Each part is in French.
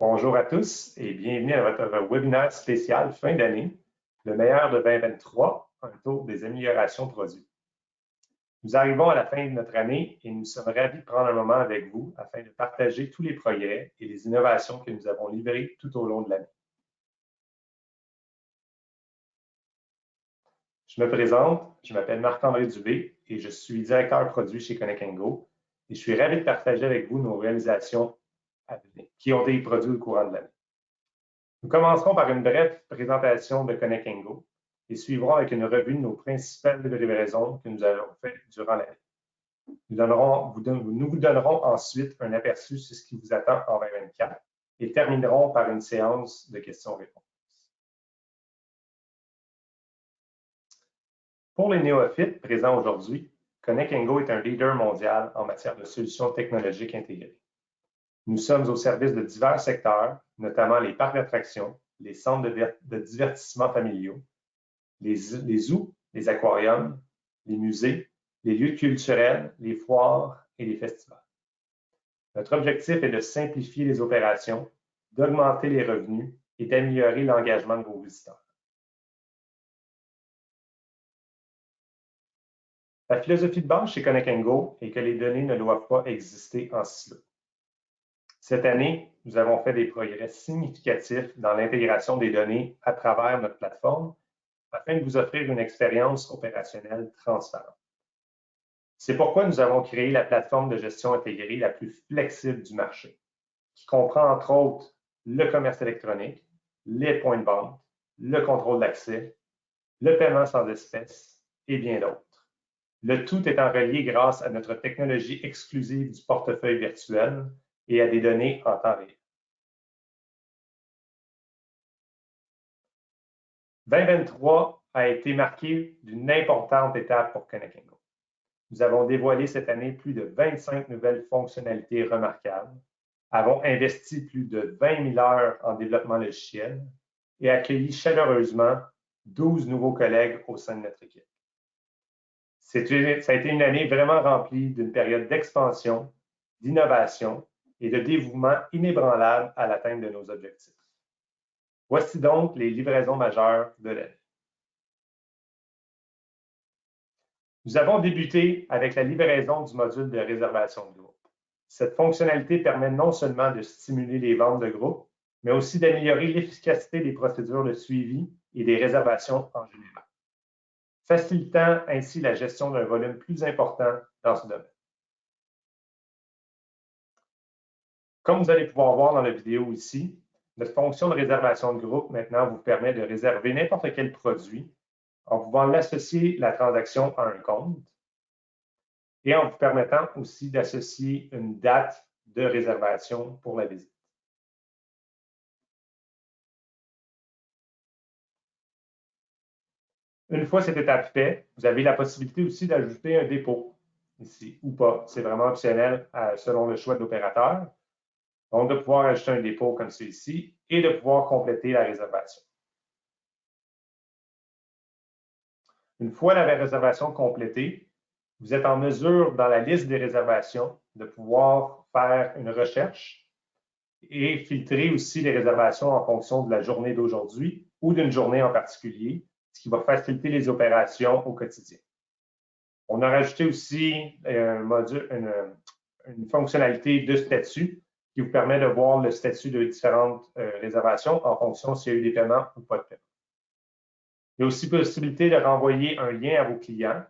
Bonjour à tous et bienvenue à votre webinaire spécial fin d'année, le meilleur de 2023, un tour des améliorations produits. Nous arrivons à la fin de notre année et nous sommes ravis de prendre un moment avec vous afin de partager tous les progrès et les innovations que nous avons livrés tout au long de l'année. Je me présente, je m'appelle Marc-André Dubé et je suis directeur produit chez Connect & Go et je suis ravi de partager avec vous nos réalisations à venir, qui ont été produites au courant de l'année. Nous commencerons par une brève présentation de Connect & Go et suivrons avec une revue de nos principales livraisons que nous avons faites durant l'année. Nous vous donnerons ensuite un aperçu sur ce qui vous attend en 2024 et terminerons par une séance de questions-réponses. Pour les néophytes présents aujourd'hui, Connect & Go est un leader mondial en matière de solutions technologiques intégrées. Nous sommes au service de divers secteurs, notamment les parcs d'attractions, les centres de divertissement familiaux, les zoos, les aquariums, les musées, les lieux culturels, les foires et les festivals. Notre objectif est de simplifier les opérations, d'augmenter les revenus et d'améliorer l'engagement de vos visiteurs. La philosophie de base chez Connect & Go est que les données ne doivent pas exister en silo. Cette année, nous avons fait des progrès significatifs dans l'intégration des données à travers notre plateforme afin de vous offrir une expérience opérationnelle transparente. C'est pourquoi nous avons créé la plateforme de gestion intégrée la plus flexible du marché, qui comprend entre autres le commerce électronique, les points de vente, le contrôle d'accès, le paiement sans espèces et bien d'autres. Le tout étant relié grâce à notre technologie exclusive du portefeuille virtuel et à des données en temps réel. 2023 a été marqué d'une importante étape pour Connect & Go. Nous avons dévoilé cette année plus de 25 nouvelles fonctionnalités remarquables, avons investi plus de 20 000 heures en développement logiciel et accueilli chaleureusement 12 nouveaux collègues au sein de notre équipe. Ça a été une année vraiment remplie d'une période d'expansion, d'innovation et de dévouement inébranlable à l'atteinte de nos objectifs. Voici donc les livraisons majeures de l'année. Nous avons débuté avec la livraison du module de réservation de groupe. Cette fonctionnalité permet non seulement de stimuler les ventes de groupe, mais aussi d'améliorer l'efficacité des procédures de suivi et des réservations en général, facilitant ainsi la gestion d'un volume plus important dans ce domaine. Comme vous allez pouvoir voir dans la vidéo ici, notre fonction de réservation de groupe maintenant vous permet de réserver n'importe quel produit en pouvant l'associer la transaction à un compte et en vous permettant aussi d'associer une date de réservation pour la visite. Une fois cette étape faite, vous avez la possibilité aussi d'ajouter un dépôt ici ou pas. C'est vraiment optionnel selon le choix de l'opérateur. Donc, de pouvoir ajouter un dépôt comme celui-ci et de pouvoir compléter la réservation. Une fois la réservation complétée, vous êtes en mesure, dans la liste des réservations, de pouvoir faire une recherche et filtrer aussi les réservations en fonction de la journée d'aujourd'hui ou d'une journée en particulier, ce qui va faciliter les opérations au quotidien. On a rajouté aussi une fonctionnalité de statut qui vous permet de voir le statut de différentes réservations en fonction s'il y a eu des paiements ou pas de paiement. Il y a aussi possibilité de renvoyer un lien à vos clients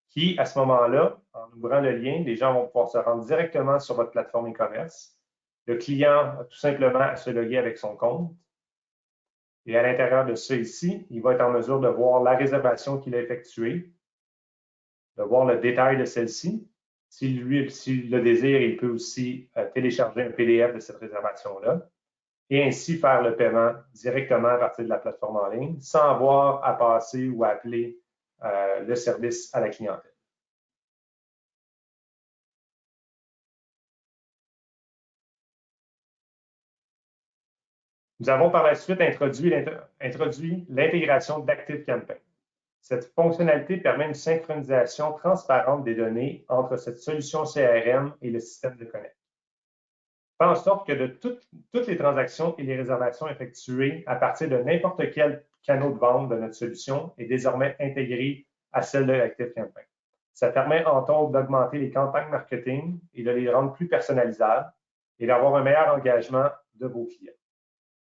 qui, à ce moment-là, en ouvrant le lien, les gens vont pouvoir se rendre directement sur votre plateforme e-commerce. Le client a tout simplement à se loguer avec son compte. Et à l'intérieur de ça ici, il va être en mesure de voir la réservation qu'il a effectuée, de voir le détail de celle-ci. S'il le désire, il peut aussi télécharger un PDF de cette réservation-là et ainsi faire le paiement directement à partir de la plateforme en ligne sans avoir à passer ou à appeler le service à la clientèle. Nous avons par la suite introduit l'intégration d'ActiveCampaign. Cette fonctionnalité permet une synchronisation transparente des données entre cette solution CRM et le système de Connect. fait en sorte que de toutes les transactions et les réservations effectuées à partir de n'importe quel canal de vente de notre solution est désormais intégré à celle de ActiveCampaign. Ça permet entre autres d'augmenter les campagnes marketing et de les rendre plus personnalisables et d'avoir un meilleur engagement de vos clients.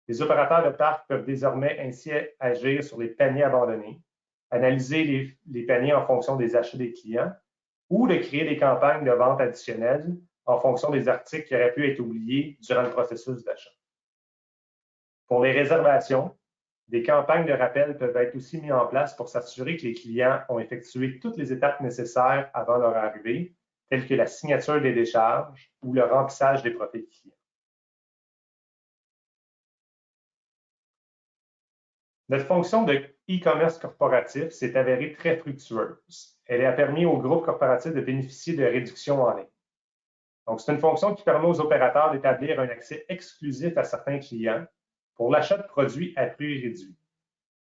Les opérateurs de parc peuvent désormais ainsi agir sur les paniers abandonnés, analyser les paniers en fonction des achats des clients ou de créer des campagnes de vente additionnelles en fonction des articles qui auraient pu être oubliés durant le processus d'achat. Pour les réservations, des campagnes de rappel peuvent être aussi mises en place pour s'assurer que les clients ont effectué toutes les étapes nécessaires avant leur arrivée, telles que la signature des décharges ou le remplissage des profils clients. Notre fonction de e-commerce corporatif s'est avérée très fructueuse. Elle a permis aux groupes corporatifs de bénéficier de réductions en ligne. Donc, c'est une fonction qui permet aux opérateurs d'établir un accès exclusif à certains clients pour l'achat de produits à prix réduit,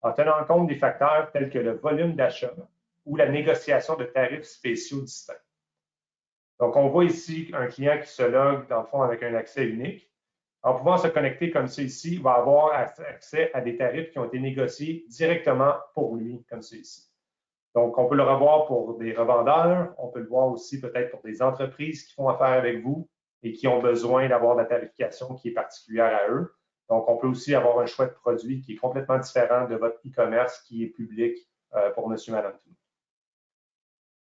en tenant compte des facteurs tels que le volume d'achat ou la négociation de tarifs spéciaux distincts. Donc, on voit ici un client qui se logue, dans le fond, avec un accès unique. En pouvant se connecter comme ça ici, il va avoir accès à des tarifs qui ont été négociés directement pour lui, comme ça ici. Donc, on peut le revoir pour des revendeurs, on peut le voir aussi peut-être pour des entreprises qui font affaire avec vous et qui ont besoin d'avoir de la tarification qui est particulière à eux. Donc, on peut aussi avoir un choix de produit qui est complètement différent de votre e-commerce qui est public pour monsieur, madame, tout le monde.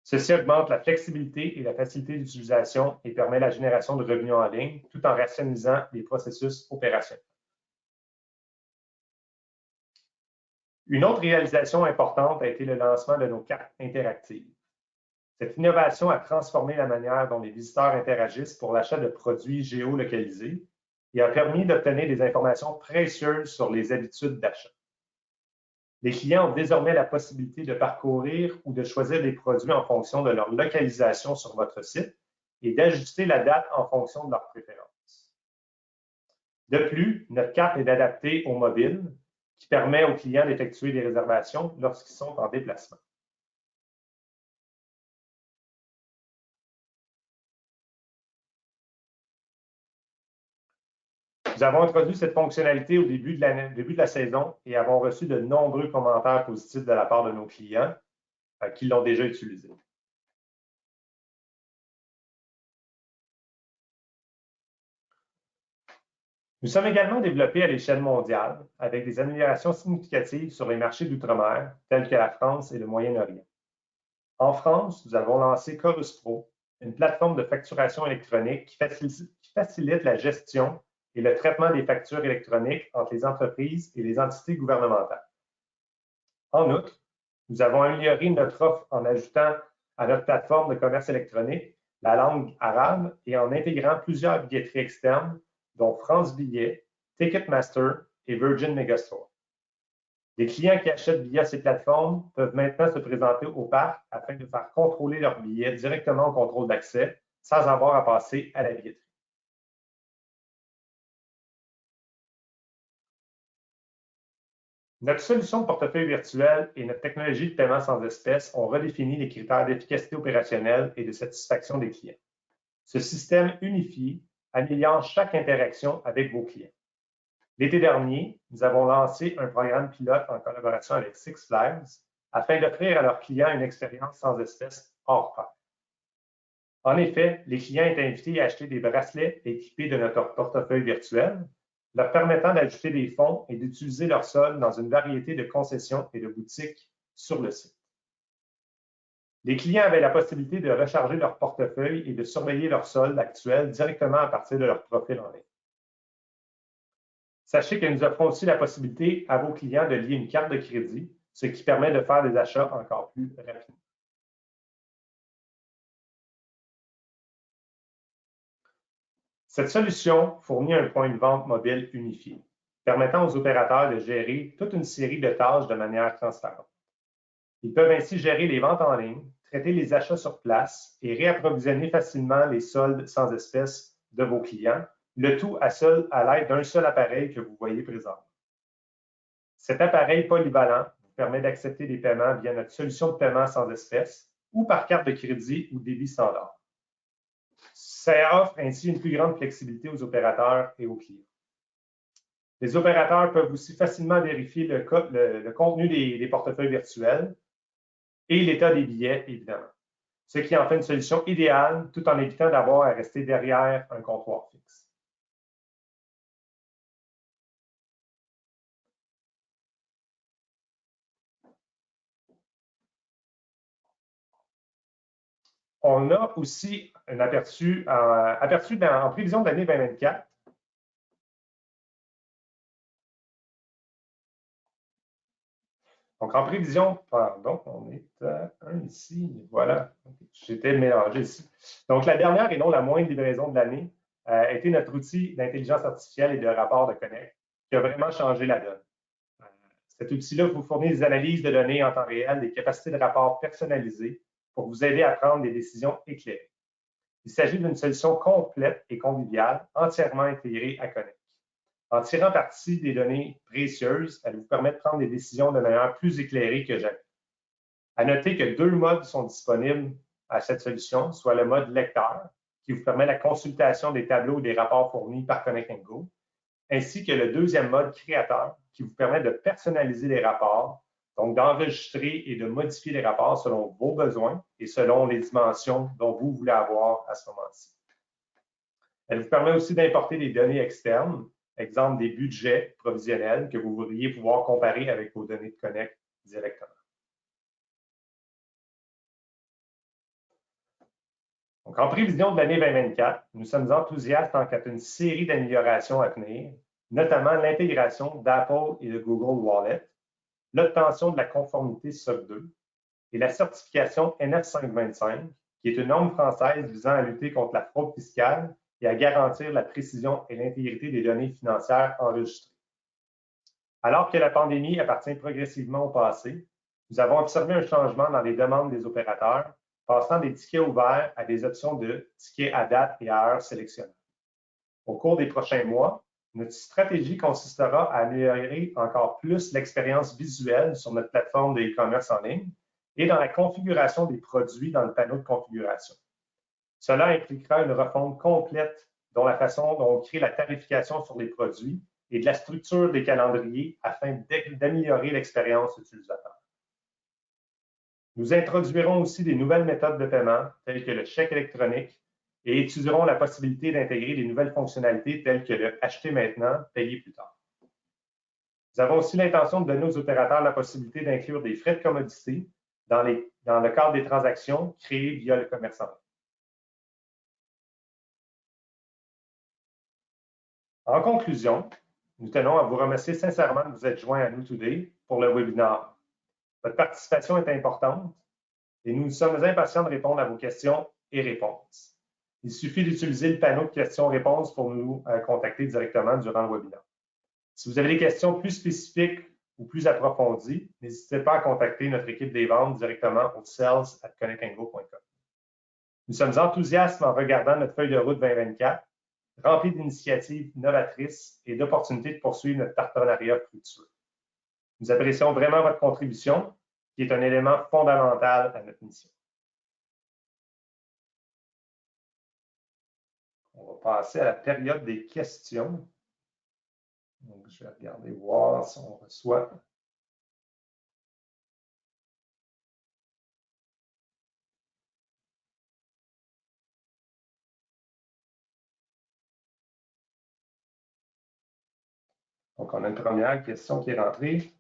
Ceci augmente la flexibilité et la facilité d'utilisation et permet la génération de revenus en ligne tout en rationalisant les processus opérationnels. Une autre réalisation importante a été le lancement de nos cartes interactives. Cette innovation a transformé la manière dont les visiteurs interagissent pour l'achat de produits géolocalisés et a permis d'obtenir des informations précieuses sur les habitudes d'achat. Les clients ont désormais la possibilité de parcourir ou de choisir des produits en fonction de leur localisation sur votre site et d'ajuster la date en fonction de leurs préférences. De plus, notre carte est adaptée au mobile, qui permet aux clients d'effectuer des réservations lorsqu'ils sont en déplacement. Nous avons introduit cette fonctionnalité au début de la saison et avons reçu de nombreux commentaires positifs de la part de nos clients qui l'ont déjà utilisé. Nous sommes également développés à l'échelle mondiale avec des améliorations significatives sur les marchés d'outre-mer tels que la France et le Moyen-Orient. En France, nous avons lancé Chorus Pro, une plateforme de facturation électronique qui facilite la gestion et le traitement des factures électroniques entre les entreprises et les entités gouvernementales. En outre, nous avons amélioré notre offre en ajoutant à notre plateforme de commerce électronique la langue arabe et en intégrant plusieurs billetteries externes, dont France Billets, Ticketmaster et Virgin Megastore. Les clients qui achètent via ces plateformes peuvent maintenant se présenter au parc afin de faire contrôler leurs billets directement au contrôle d'accès sans avoir à passer à la billetterie. Notre solution de portefeuille virtuel et notre technologie de paiement sans espèces ont redéfini les critères d'efficacité opérationnelle et de satisfaction des clients. Ce système unifié améliore chaque interaction avec vos clients. L'été dernier, nous avons lancé un programme pilote en collaboration avec Six Flags afin d'offrir à leurs clients une expérience sans espèces hors pair. En effet, les clients étaient invités à acheter des bracelets équipés de notre portefeuille virtuel, leur permettant d'ajouter des fonds et d'utiliser leur solde dans une variété de concessions et de boutiques sur le site. Les clients avaient la possibilité de recharger leur portefeuille et de surveiller leur solde actuel directement à partir de leur profil en ligne. Sachez que nous offrons aussi la possibilité à vos clients de lier une carte de crédit, ce qui permet de faire des achats encore plus rapidement. Cette solution fournit un point de vente mobile unifié, permettant aux opérateurs de gérer toute une série de tâches de manière transparente. Ils peuvent ainsi gérer les ventes en ligne, traiter les achats sur place et réapprovisionner facilement les soldes sans espèces de vos clients, le tout à l'aide d'un seul appareil que vous voyez présentement. Cet appareil polyvalent vous permet d'accepter des paiements via notre solution de paiement sans espèces ou par carte de crédit ou débit standard. Ça offre ainsi une plus grande flexibilité aux opérateurs et aux clients. Les opérateurs peuvent aussi facilement vérifier le contenu des portefeuilles virtuels et l'état des billets, évidemment, ce qui en fait une solution idéale tout en évitant d'avoir à rester derrière un comptoir fixe. On a aussi un aperçu en prévision de l'année 2024. Donc, en prévision, pardon, on est à 1 ici, voilà, j'étais mélangé ici. Donc, la dernière et non la moindre livraison de l'année a été notre outil d'intelligence artificielle et de rapport de Connect, qui a vraiment changé la donne. Cet outil-là vous fournit des analyses de données en temps réel, des capacités de rapport personnalisées pour vous aider à prendre des décisions éclairées. Il s'agit d'une solution complète et conviviale, entièrement intégrée à Connect. En tirant parti des données précieuses, elle vous permet de prendre des décisions de manière plus éclairée que jamais. À noter que 2 modes sont disponibles à cette solution, soit le mode lecteur, qui vous permet la consultation des tableaux et des rapports fournis par Connect & Go, ainsi que le deuxième mode créateur, qui vous permet de personnaliser les rapports, donc d'enregistrer et de modifier les rapports selon vos besoins et selon les dimensions dont vous voulez avoir à ce moment-ci. Elle vous permet aussi d'importer des données externes, exemple des budgets provisionnels que vous voudriez pouvoir comparer avec vos données de Connect directement. Donc, en prévision de l'année 2024, nous sommes enthousiastes quant à une série d'améliorations à venir, notamment l'intégration d'Apple et de Google Wallet, l'obtention de la conformité SOC 2 et la certification NF525, qui est une norme française visant à lutter contre la fraude fiscale et à garantir la précision et l'intégrité des données financières enregistrées. Alors que la pandémie appartient progressivement au passé, nous avons observé un changement dans les demandes des opérateurs, passant des tickets ouverts à des options de tickets à date et à heure sélectionnables. Au cours des prochains mois, notre stratégie consistera à améliorer encore plus l'expérience visuelle sur notre plateforme de e-commerce en ligne et dans la configuration des produits dans le panneau de configuration. Cela impliquera une refonte complète dans la façon dont on crée la tarification sur les produits et de la structure des calendriers afin d'améliorer l'expérience utilisateur. Nous introduirons aussi des nouvelles méthodes de paiement, telles que le chèque électronique, et étudierons la possibilité d'intégrer des nouvelles fonctionnalités telles que le acheter maintenant, payer plus tard. Nous avons aussi l'intention de donner aux opérateurs la possibilité d'inclure des frais de commodité dans le cadre des transactions créées via le commerce en ligne. En conclusion, nous tenons à vous remercier sincèrement de vous être joints à nous today pour le webinaire. Votre participation est importante et nous sommes impatients de répondre à vos questions et réponses. Il suffit d'utiliser le panneau de questions-réponses pour nous contacter directement durant le webinaire. Si vous avez des questions plus spécifiques ou plus approfondies, n'hésitez pas à contacter notre équipe des ventes directement au sales@connectandgo.com. Nous sommes enthousiastes en regardant notre feuille de route 2024, remplie d'initiatives novatrices et d'opportunités de poursuivre notre partenariat fructueux. Nous apprécions vraiment votre contribution, qui est un élément fondamental à notre mission. On va passer à la période des questions. Donc, je vais regarder, voir si on reçoit. Donc, on a une première question qui est rentrée.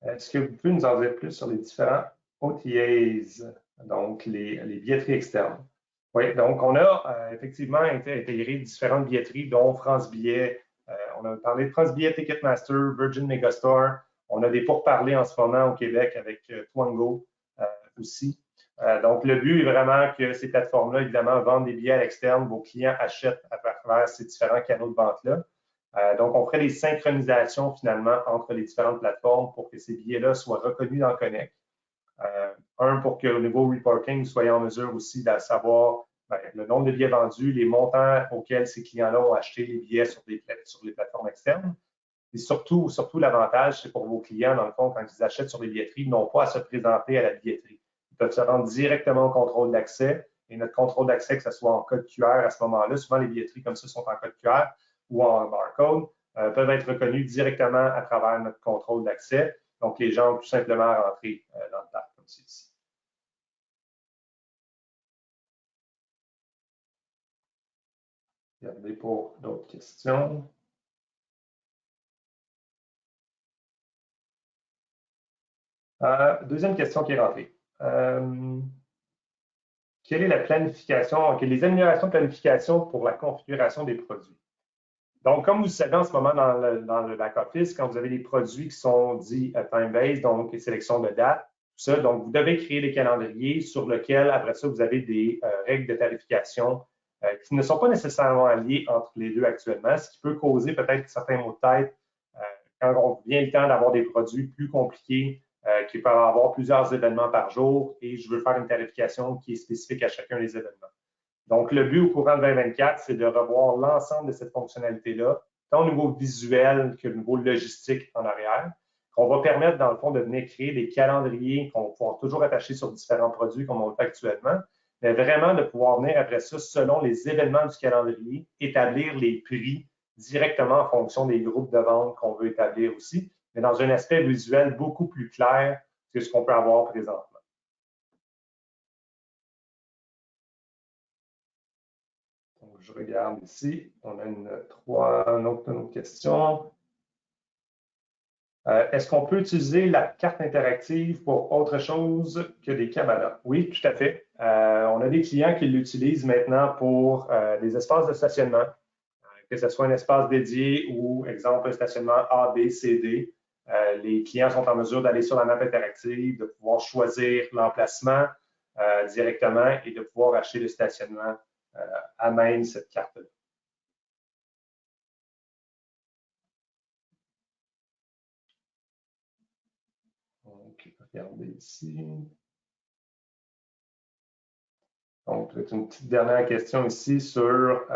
Est-ce que vous pouvez nous en dire plus sur les différents OTAs, donc les billetteries externes? Oui, donc on a effectivement intégré différentes billetteries, dont France Billet. On a parlé de France Billet, Ticketmaster, Virgin Megastore. On a des pourparlers en ce moment au Québec avec Twango aussi. Donc, le but est vraiment que ces plateformes-là, évidemment, vendent des billets à l'externe. Vos clients achètent à travers ces différents canaux de vente-là. Donc, on ferait des synchronisations finalement entre les différentes plateformes pour que ces billets-là soient reconnus dans Connect. Pour qu'au niveau reporting, vous soyez en mesure aussi de savoir le nombre de billets vendus, les montants auxquels ces clients-là ont acheté les billets sur les plateformes externes. Et surtout l'avantage, c'est pour vos clients, dans le fond, quand ils achètent sur les billetteries, ils n'ont pas à se présenter à la billetterie. Ils peuvent se rendre directement au contrôle d'accès et notre contrôle d'accès, que ce soit en code QR à ce moment-là, souvent les billetteries comme ça sont en code QR ou en barcode, peuvent être reconnus directement à travers notre contrôle d'accès. Donc, les gens ont tout simplement à rentrer dans le parc, comme c'est ici. Regardez pour d'autres questions. Deuxième question qui est rentrée. Quelle est la planification, les améliorations de planification pour la configuration des produits? Donc, comme vous le savez en ce moment dans le back-office, quand vous avez des produits qui sont dits time-based, donc les sélections de dates, tout ça, donc vous devez créer des calendriers sur lesquels, après ça, vous avez des règles de tarification qui ne sont pas nécessairement liées entre les deux actuellement, ce qui peut causer peut-être certains maux de tête quand on vient le temps d'avoir des produits plus compliqués qui peuvent avoir plusieurs événements par jour et je veux faire une tarification qui est spécifique à chacun des événements. Donc, le but au courant de 2024, c'est de revoir l'ensemble de cette fonctionnalité-là, tant au niveau visuel que au niveau logistique en arrière, qu'on va permettre, dans le fond, de venir créer des calendriers qu'on va pouvoir toujours attacher sur différents produits comme on le fait actuellement, mais vraiment de pouvoir venir après ça, selon les événements du calendrier, établir les prix directement en fonction des groupes de vente qu'on veut établir aussi, mais dans un aspect visuel beaucoup plus clair que ce qu'on peut avoir présentement. Donc, je regarde ici, on a une autre question. Est-ce qu'on peut utiliser la carte interactive pour autre chose que des cabanas? Oui, tout à fait. On a des clients qui l'utilisent maintenant pour des espaces de stationnement, que ce soit un espace dédié ou, exemple, un stationnement A, B, C, D. Les clients sont en mesure d'aller sur la map interactive, de pouvoir choisir l'emplacement directement et de pouvoir acheter le stationnement à même cette carte-là. Donc, regardez ici. Donc, peut-être une petite dernière question ici sur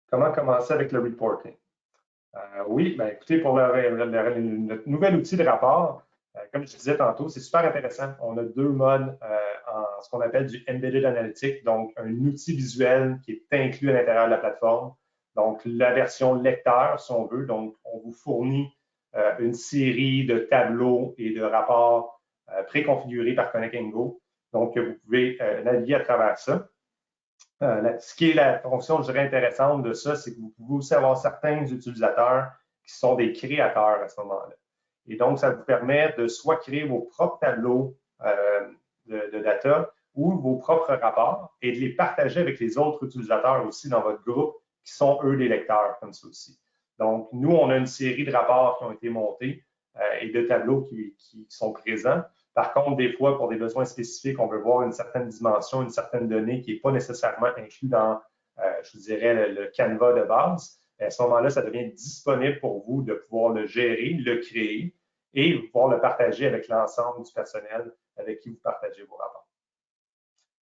comment commencer avec le reporting. Oui, bien, écoutez, pour notre nouvel outil de rapport, comme je disais tantôt, c'est super intéressant. On a deux modes en ce qu'on appelle du Embedded Analytics, donc un outil visuel qui est inclus à l'intérieur de la plateforme. Donc, la version lecteur, si on veut. Donc, on vous fournit une série de tableaux et de rapports préconfigurés par Connect & Go. Donc, vous pouvez naviguer à travers ça. Ce qui est la fonction, je dirais, intéressante de ça, c'est que vous pouvez aussi avoir certains utilisateurs qui sont des créateurs à ce moment-là. Et donc, ça vous permet de soit créer vos propres tableaux de data ou vos propres rapports et de les partager avec les autres utilisateurs aussi dans votre groupe qui sont, eux, des lecteurs comme ça aussi. Donc, nous, on a une série de rapports qui ont été montés et de tableaux qui sont présents. Par contre, des fois, pour des besoins spécifiques, on veut voir une certaine dimension, une certaine donnée qui n'est pas nécessairement inclue dans, je vous dirais, le Canva de base. À ce moment-là, ça devient disponible pour vous de pouvoir le gérer, le créer et pouvoir le partager avec l'ensemble du personnel avec qui vous partagez vos rapports.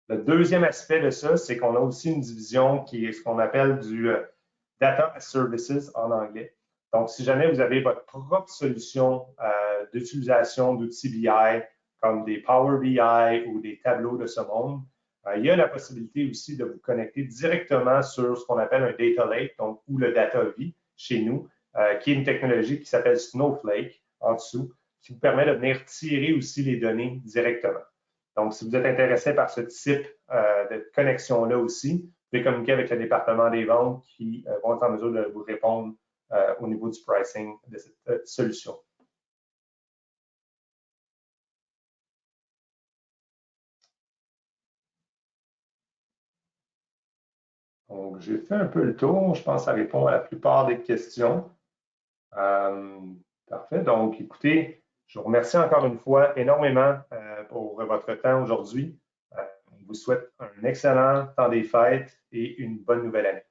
Le deuxième aspect de ça, c'est qu'on a aussi une division qui est ce qu'on appelle du Data as Services en anglais. Donc, si jamais vous avez votre propre solution d'utilisation d'outils BI, comme des Power BI ou des tableaux de ce monde, il y a la possibilité aussi de vous connecter directement sur ce qu'on appelle un Data Lake, donc, ou le Data V chez nous, qui est une technologie qui s'appelle Snowflake en dessous, qui vous permet de venir tirer aussi les données directement. Donc, si vous êtes intéressé par ce type de connexion-là aussi, vous pouvez communiquer avec le département des ventes qui vont être en mesure de vous répondre au niveau du pricing de cette solution. Donc, j'ai fait un peu le tour. Je pense que ça répond à la plupart des questions. Parfait. Donc, écoutez, je vous remercie encore une fois énormément pour votre temps aujourd'hui. On vous souhaite un excellent temps des fêtes et une bonne nouvelle année.